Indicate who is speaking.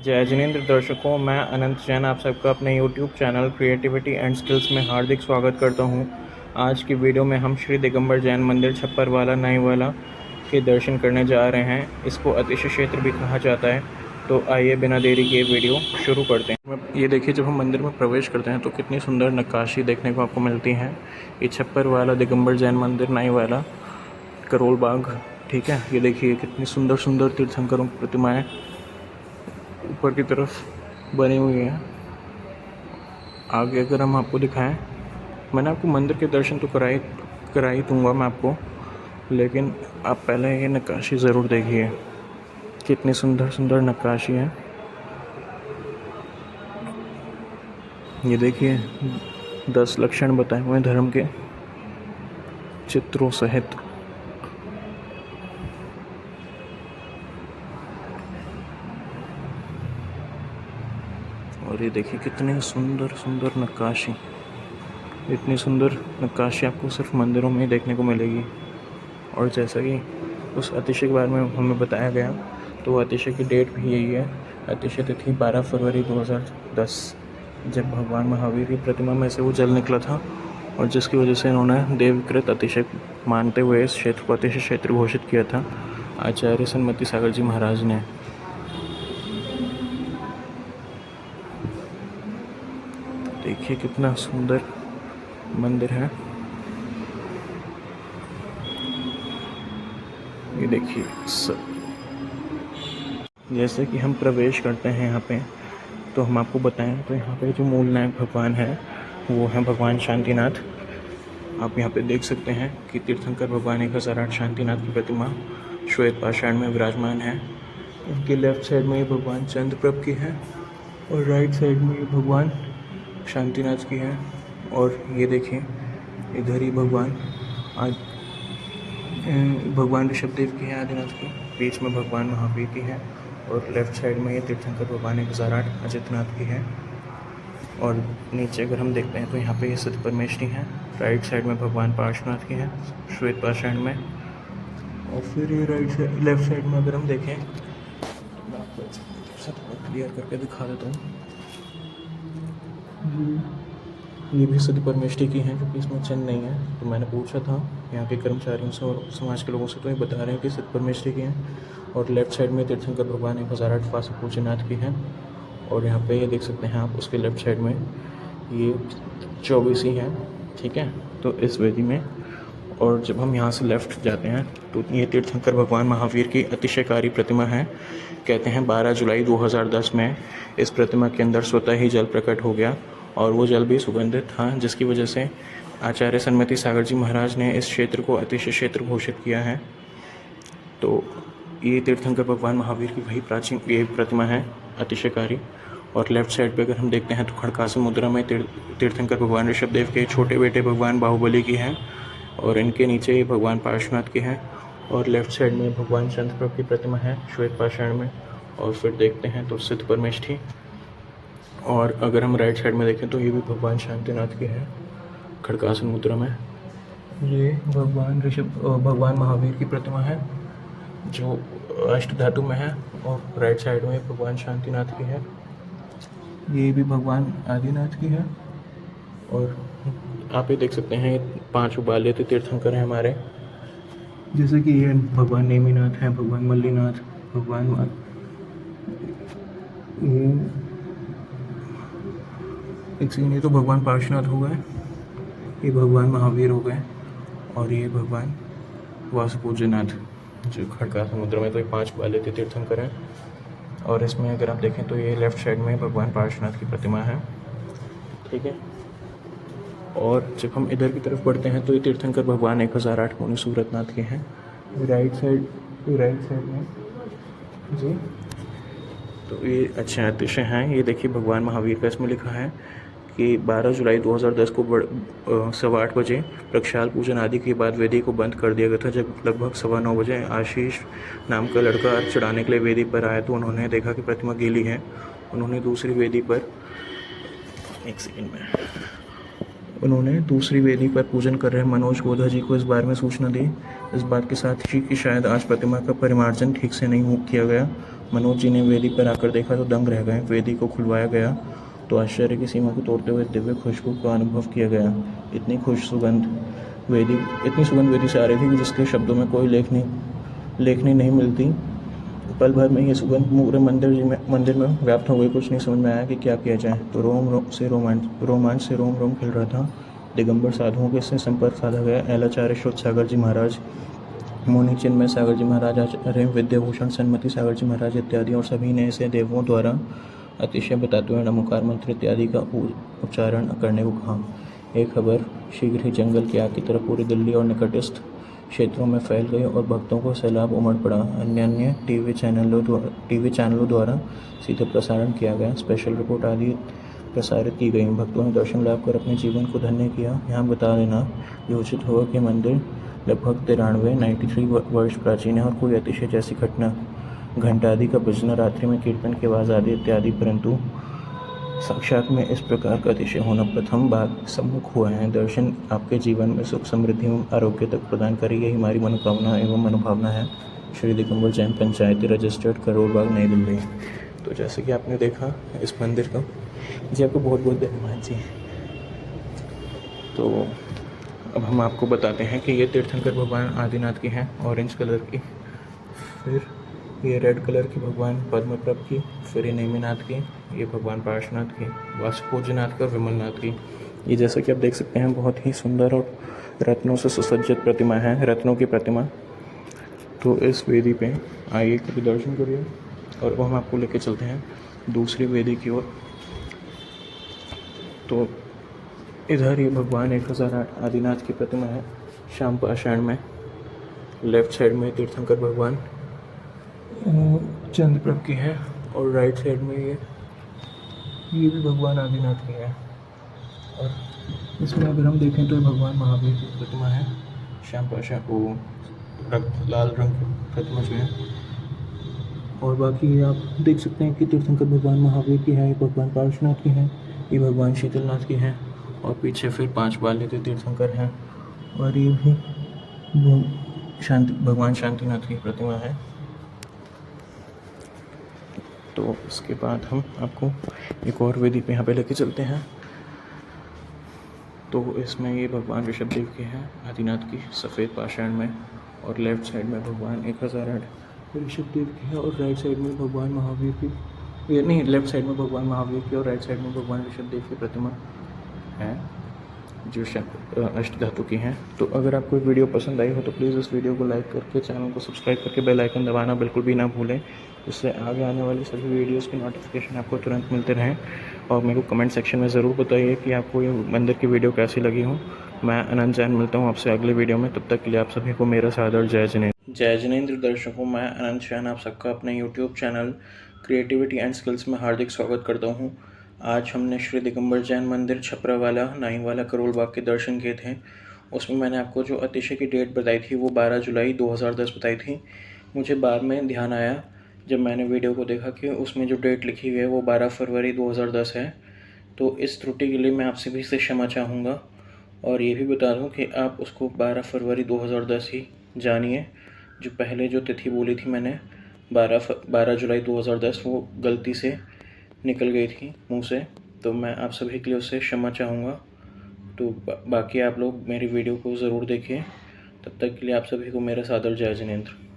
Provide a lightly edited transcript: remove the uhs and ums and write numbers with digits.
Speaker 1: जय जिनेंद्र दर्शकों, मैं अनंत जैन आप सबका अपने YouTube channel creativity and skills में हार्दिक स्वागत करता हूं। आज की वीडियो में हम श्री दिगंबर जैन मंदिर छप्परवाला नाईवाला के दर्शन करने जा रहे हैं। इसको अतिशय क्षेत्र भी कहा जाता है। तो आइए बिना देरी के वीडियो शुरू करते हैं। ये देखिए, जब हम मंदिर में प्रवेश करते हैं तो कितनी सुंदर नक्काशी देखने को आपको मिलती है। ये छप्परवाला दिगंबर जैन मंदिर नाईवाला करोल बाग, ठीक है। ये देखिए कितनी सुंदर सुंदर तीर्थंकरों की प्रतिमाएँ ऊपर की तरफ बनी हुई है। आगे अगर हम आपको दिखाएं, मैंने आपको मंदिर के दर्शन तो करा ही दूँगा मैं आपको, लेकिन आप पहले ये नक्काशी ज़रूर देखिए। कितनी सुंदर सुंदर नक्काशी है। ये देखिए 10 लक्षण बताए हुए हैं धर्म के चित्रों सहित। और ये देखिए कितनी सुंदर सुंदर नक्काशी। इतनी सुंदर नक्काशी आपको सिर्फ मंदिरों में ही देखने को मिलेगी। और जैसा कि उस अतिशय के बारे में हमें बताया गया, तो अतिशय की डेट भी यही है। अतिशय तिथि 12 फरवरी 2010, जब भगवान महावीर की प्रतिमा में से वो जल निकला था, और जिसकी वजह से इन्होंने देवकृत अतिशय मानते हुए इस क्षेत्र को अतिशय क्षेत्र घोषित किया था आचार्य सन्मति सागर जी महाराज ने। देखिए कितना सुंदर मंदिर है। ये देखिए जैसे कि हम प्रवेश करते हैं यहाँ पे, तो हम आपको बताएं तो यहाँ पे जो मूल नायक भगवान है वो है भगवान शांतिनाथ। आप यहाँ पे देख सकते हैं कि तीर्थंकर भगवान 1008 शांतिनाथ की प्रतिमा श्वेत पाषाण में विराजमान है। उनके लेफ्ट साइड में ये भगवान चंद्रप्रभ की है, और राइट साइड में ये भगवान शांतिनाथ की है। और ये देखिए इधर ही भगवान ऋषभदेव की है, आदिनाथ की। बीच में भगवान महावीर की है, और लेफ्ट साइड में ये तीर्थंकर भगवान 1008 अजितनाथ की है। और नीचे अगर हम देखते हैं तो यहाँ पे ये सती परमेश्वरी है। राइट साइड में भगवान पार्श्वनाथ की है श्वेत पाषाण में। और फिर ये लेफ्ट साइड में अगर हम देखें, मैं आपको थोड़ा क्लियर करके दिखा देता हूँ। ये भी सती परमेश्वरी की है, क्योंकि इसमें चिन्ह नहीं है। तो मैंने पूछा था यहाँ के कर्मचारियों से और समाज के लोगों से, तो ये बता रहे हैं कि सती परमेश्वरी की है। और लेफ्ट साइड में तीर्थंकर भगवान 1008 वासु पूज्यनाथ की है। और यहाँ पे ये देख सकते हैं आप, उसके लेफ्ट साइड में ये 24 ही है, ठीक है। तो इस वेदी में, और जब हम यहाँ से लेफ़्ट जाते हैं तो ये तीर्थंकर भगवान महावीर की अतिशयकारी प्रतिमा है। कहते हैं 12 जुलाई 2010 में इस प्रतिमा के अंदर स्वतः ही जल प्रकट हो गया, और वो जल भी सुगंधित था, जिसकी वजह से आचार्य सन्मति सागर जी महाराज ने इस क्षेत्र को अतिशय क्षेत्र घोषित किया है। तो ये तीर्थंकर भगवान महावीर की वही प्राचीन ये प्रतिमा है अतिशयकारी। और लेफ्ट साइड पे अगर हम देखते हैं तो खड़कासन मुद्रा में तीर्थंकर भगवान ऋषभदेव के छोटे बेटे भगवान बाहुबली की है, और इनके नीचे ये भगवान पार्श्वनाथ की है। और लेफ्ट साइड में भगवान चंद्रप्रभ की प्रतिमा है श्वेत पाषाण में। और फिर देखते हैं तो सिद्ध परमेष्ठी। और अगर हम राइट साइड में देखें तो ये भी भगवान शांतिनाथ की है खड़कासन मुद्रा में। ये भगवान महावीर की प्रतिमा है जो अष्ट धातु में है, और राइट साइड में भगवान शांतिनाथ की है। ये भी भगवान आदिनाथ की है। और आप ये देख सकते हैं 5 उबाल्य तीर्थंकर हैं हमारे, जैसे कि ये भगवान नेमिनाथ हैं, भगवान मल्लीनाथ, ये तो भगवान पार्श्वनाथ हो गए, ये भगवान महावीर हो गए, और ये भगवान वासुपूज्यनाथ जो खड़का समुद्र में। तो ये 5 उबाल्य तीर्थंकर हैं। और इसमें अगर आप देखें तो ये लेफ्ट साइड में भगवान पार्श्वनाथ की प्रतिमा है, ठीक है। और जब हम इधर की तरफ बढ़ते हैं तो ये तीर्थंकर भगवान 1008 मुनि सूरतनाथ के हैं राइट साइड में जी। तो ये अच्छे अतिशय हैं। ये देखिए भगवान महावीर का इसमें लिखा है कि 12 जुलाई 2010 को 8:15 बजे प्रक्षाल पूजन आदि के बाद वेदी को बंद कर दिया गया था। जब लगभग 9:15 बजे आशीष नाम का लड़का अर्घ चढ़ाने के लिए वेदी पर आया तो उन्होंने देखा कि प्रतिमा गीली है। उन्होंने दूसरी वेदी पर पूजन कर रहे मनोज गोधा जी को इस बारे में सूचना दी। इस बात के साथ ही कि शायद आज प्रतिमा का परिमार्जन ठीक से नहीं किया गया, मनोज जी ने वेदी पर आकर देखा तो दंग रह गए। वेदी को खुलवाया गया तो आश्चर्य की सीमा को तोड़ते हुए दिव्य खुशबू का अनुभव किया गया। इतनी सुगंध वेदी से आ रही थी कि जिसके शब्दों में कोई लेखनी नहीं मिलती। पल भर में ये सुगंध पूरे मंदिर में व्याप्त हो गई। कुछ नहीं समझ में आया कि क्या किया जाए। तो रोमांच से रोम रोम खिल रहा था। दिगंबर साधुओं के से संपर्क साधा गया। एलाचार्य शुद्ध सागर जी महाराज, मुनि चिन्मय सागर जी महाराज, आचार्य विद्याभूषण सन्मति सागर जी महाराज इत्यादि और सभी ने इसे देवों द्वारा अतिशय बताते हुए नमोकार मंत्र इत्यादि का उच्चारण करने को कहा। एक खबर शीघ्र ही जंगल की आग की तरह पूरी दिल्ली और निकटस्थ क्षेत्रों में फैल गई और भक्तों को सैलाब उमड़ पड़ा। अन्य टीवी चैनलों द्वारा सीधे प्रसारण किया गया। स्पेशल रिपोर्ट आदि प्रसारित की गई। भक्तों ने दर्शन लाभ कर अपने जीवन को धन्य किया। यहाँ बता देना ये उचित होगा कि मंदिर लगभग 93 वर्ष प्राचीन है और कोई अतिशय जैसी घटना घंटा आदि का बजना, रात्रि में कीर्तन की आवाज़ आदि इत्यादि, परंतु साक्षात में इस प्रकार का अतिशय होना प्रथम बार सम्मुख हुआ है। दर्शन आपके जीवन में सुख समृद्धि एवं आरोग्य तक प्रदान करे, यही हमारी मनोकामना एवं मनोभावना है। श्री दिगंबर जैन पंचायती रजिस्टर्ड, करोल बाग, नई दिल्ली। तो जैसे कि आपने देखा इस मंदिर का, जी आपको बहुत बहुत धन्यवाद जी। तो अब हम आपको बताते हैं कि ये तीर्थंकर भगवान आदिनाथ की हैं, ऑरेंज कलर की, फिर ये रेड कलर की भगवान पद्मप्रभ की, फिर ये नेमिनाथ की, ये भगवान पार्श्वनाथ की, वासुपूज्यनाथ की और विमलनाथ की। ये जैसा कि आप देख सकते हैं बहुत ही सुंदर और रत्नों से सुसज्जित प्रतिमा है, रत्नों की प्रतिमा। तो इस वेदी पे आइए कभी दर्शन करिए और वो हम आपको लेके चलते हैं दूसरी वेदी की ओर। तो इधर ये भगवान 1008 आदिनाथ की प्रतिमा है, श्याम पाषाण में। लेफ्ट साइड में तीर्थंकर भगवान चंद्रप्रभ की है और राइट साइड में ये भी भगवान आदिनाथ की है। और इसमें अगर हम देखें तो ये भगवान महावीर की प्रतिमा है, श्याम पाषाण को लाल रंग की प्रतिमा जो है। और बाकी आप देख सकते हैं कि तीर्थंकर भगवान महावीर की है, ये भगवान पार्श्वनाथ की है, ये भगवान शीतलनाथ की है और पीछे फिर 5 बाले तीर्थंकर हैं और ये भी भगवान शांतिनाथ की प्रतिमा है। तो इसके बाद हम आपको एक और वेदी पे यहाँ पे लेके चलते हैं। तो इसमें ये भगवान ऋषभदेव की है, आदिनाथ की, सफ़ेद पाषाण में। और लेफ्ट साइड में भगवान 1008 ऋषभदेव की है और राइट साइड में भगवान महावीर की, ये नहीं, लेफ्ट साइड में भगवान महावीर की और राइट साइड में भगवान ऋषभदेव की प्रतिमा है जो अष्ट धातु की हैं। तो अगर आपको वीडियो पसंद आई हो तो प्लीज़ इस वीडियो को लाइक करके, चैनल को सब्सक्राइब करके बेल आइकन दबाना बिल्कुल भी ना भूलें, जिससे आगे आने वाली सभी वीडियोस की नोटिफिकेशन आपको तुरंत मिलते रहें। और मेरे को कमेंट सेक्शन में ज़रूर बताइए कि आपको ये मंदिर की वीडियो कैसी लगी हो। मैं अनंत जैन मिलता हूँ आपसे अगले वीडियो में। तब तक के लिए आप सभी को मेरा सादर जय जिनेंद्र। जय जिनेंद्र दर्शकों, मैं अनंत जैन आप सबका अपने YouTube channel creativity and skills में हार्दिक स्वागत करता हूँ। आज हमने श्री दिगंबर जैन मंदिर छपरावाला, नाईवाला, करोल बाग के दर्शन किए थे। उसमें मैंने आपको जो अतिशय की डेट बताई थी वो 12 जुलाई 2010 बताई थी। मुझे बाद में ध्यान आया जब मैंने वीडियो को देखा कि उसमें जो डेट लिखी हुई है वो 12 फरवरी 2010 है। तो इस त्रुटि के लिए मैं आपसे भी से क्षमा चाहूँगा और ये भी बता दूँ कि आप उसको 12 फरवरी 2010 ही जानिए। जो पहले जो तिथि बोली थी मैंने 12 जुलाई 2010 वो गलती से निकल गई थी मुंह से, तो मैं आप सभी के लिए उससे क्षमा चाहूँगा। तो बाकी आप लोग मेरी वीडियो को ज़रूर देखिए। तब तक के लिए आप सभी को मेरा सादर जय जिनेंद्र।